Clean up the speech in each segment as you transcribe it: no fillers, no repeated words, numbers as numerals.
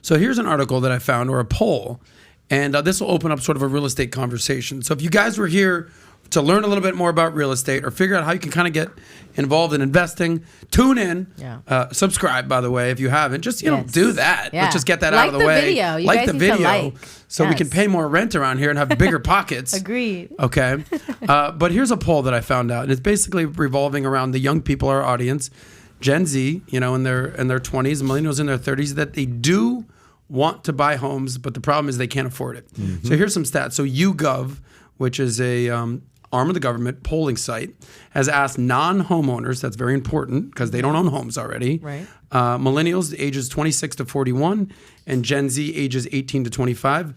So here's an article that I found, or a poll, and this will open up sort of a real estate conversation. So if you guys were here to learn a little bit more about real estate or figure out how you can kind of get involved in investing, tune in. Yeah. Subscribe, by the way, if you haven't. Just, do that. Yeah. Let's just get that out of the way. Video. You like guys the need video. to like. So we can pay more rent around here and have bigger pockets. Agreed. Okay. But here's a poll that I found out. And it's basically revolving around the young people, our audience, Gen Z, in their 20s, millennials in their 30s, that they do want to buy homes, but the problem is they can't afford it. Mm-hmm. So here's some stats. So YouGov, which is a arm of the government polling site, has asked non-homeowners, that's very important because they don't own homes already, right? Millennials ages 26 to 41 and Gen Z ages 18 to 25,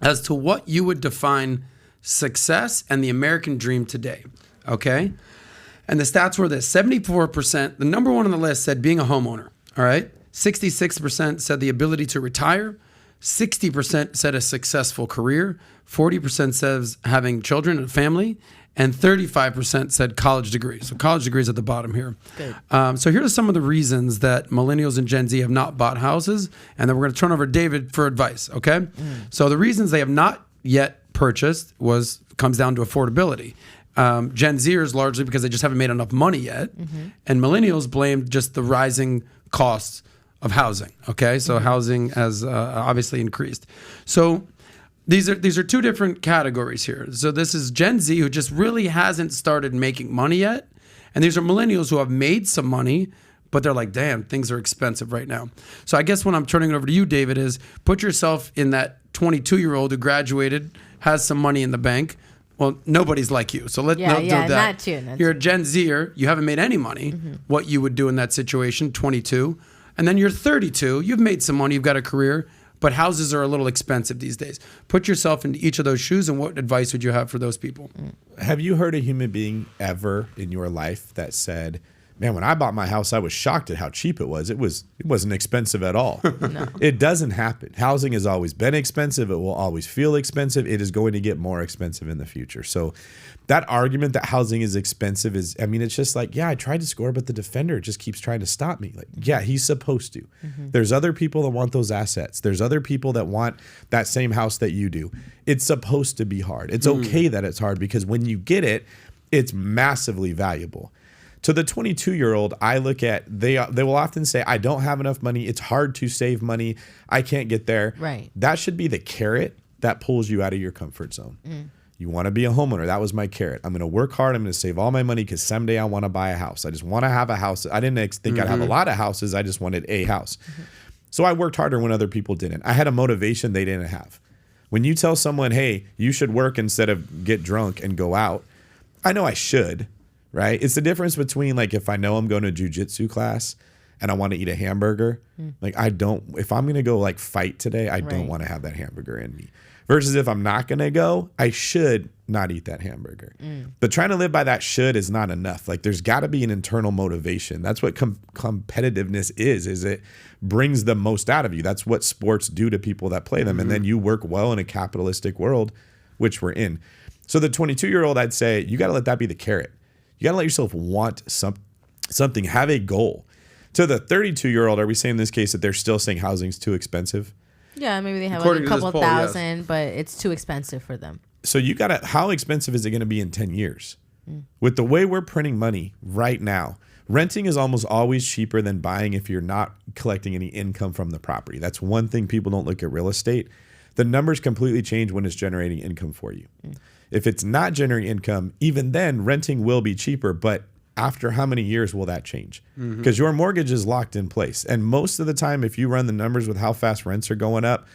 as to what you would define success and the American dream today, okay? And the stats were this: 74%, the number one on the list, said being a homeowner, all right? 66% said the ability to retire, 60% said a successful career, 40% says having children and family, and 35% said college degree. So college degrees at the bottom here. Good. So here are some of the reasons that millennials and Gen Z have not bought houses, and then we're going to turn over to David for advice, okay? So the reasons they have not yet purchased comes down to affordability. Gen Zers largely because they just haven't made enough money yet, and millennials blame just the rising costs of housing, okay? So housing has obviously increased. So these are two different categories here. So this is Gen Z, who just really hasn't started making money yet, and these are millennials who have made some money, but they're like, damn, things are expensive right now. So I guess when I'm turning it over to you, David, is put yourself in that 22-year-old who graduated, has some money in the bank. Well, nobody's like you, so let's do that. Not you. You're a Gen Zer, you haven't made any money, what you would do in that situation, 22. And then you're 32, you've made some money, you've got a career, but houses are a little expensive these days. Put yourself into each of those shoes, and what advice would you have for those people? Have you heard a human being ever in your life that said, man, when I bought my house, I was shocked at how cheap it was. It wasn't expensive at all. No. It doesn't happen. Housing has always been expensive. It will always feel expensive. It is going to get more expensive in the future. So that argument that housing is expensive it's just like, yeah, I tried to score, but the defender just keeps trying to stop me. Like, yeah, he's supposed to. There's other people that want those assets. There's other people that want that same house that you do. It's supposed to be hard. It's okay that it's hard, because when you get it, it's massively valuable. To the 22-year-old, I look at, they will often say, I don't have enough money. It's hard to save money. I can't get there. Right. That should be the carrot that pulls you out of your comfort zone. You want to be a homeowner. That was my carrot. I'm going to work hard. I'm going to save all my money because someday I want to buy a house. I just want to have a house. I didn't think I'd have a lot of houses. I just wanted a house. So I worked harder when other people didn't. I had a motivation they didn't have. When you tell someone, hey, you should work instead of get drunk and go out, I know I should. Right? It's the difference between, like, if I know I'm going to a jiu-jitsu class and I want to eat a hamburger, like, if I'm going to go like fight today, I don't want to have that hamburger in me. Versus if I'm not going to go, I should not eat that hamburger. But trying to live by that should is not enough. Like, there's got to be an internal motivation. That's what competitiveness is it brings the most out of you. That's what sports do to people that play them. And then you work well in a capitalistic world, which we're in. So the 22-year-old, I'd say, you got to let that be the carrot. You got to let yourself want something, have a goal. To the 32-year-old, are we saying in this case that they're still saying housing's too expensive? Yeah, maybe they have like a couple thousand, but it's too expensive for them. So you got to, how expensive is it going to be in 10 years? With the way we're printing money right now, renting is almost always cheaper than buying if you're not collecting any income from the property. That's one thing people don't look at real estate. The numbers completely change when it's generating income for you. If it's not generating income, even then renting will be cheaper, but after how many years will that change? Because your mortgage is locked in place. And most of the time, if you run the numbers with how fast rents are going up,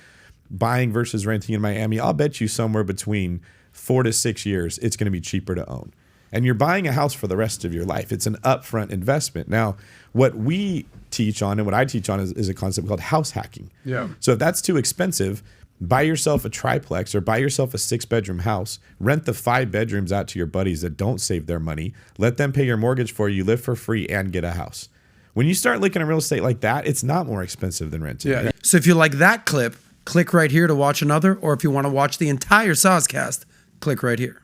buying versus renting in Miami, I'll bet you somewhere between 4 to 6 years, it's going to be cheaper to own. And you're buying a house for the rest of your life. It's an upfront investment. Now, what we teach on and what I teach on is a concept called house hacking. Yeah. So if that's too expensive, buy yourself a triplex or buy yourself a 6-bedroom house, rent the 5 bedrooms out to your buddies that don't save their money, let them pay your mortgage for you, live for free, and get a house. When you start looking at real estate like that, it's not more expensive than renting. Yeah. So if you like that clip, click right here to watch another, or if you want to watch the entire Soscast, click right here.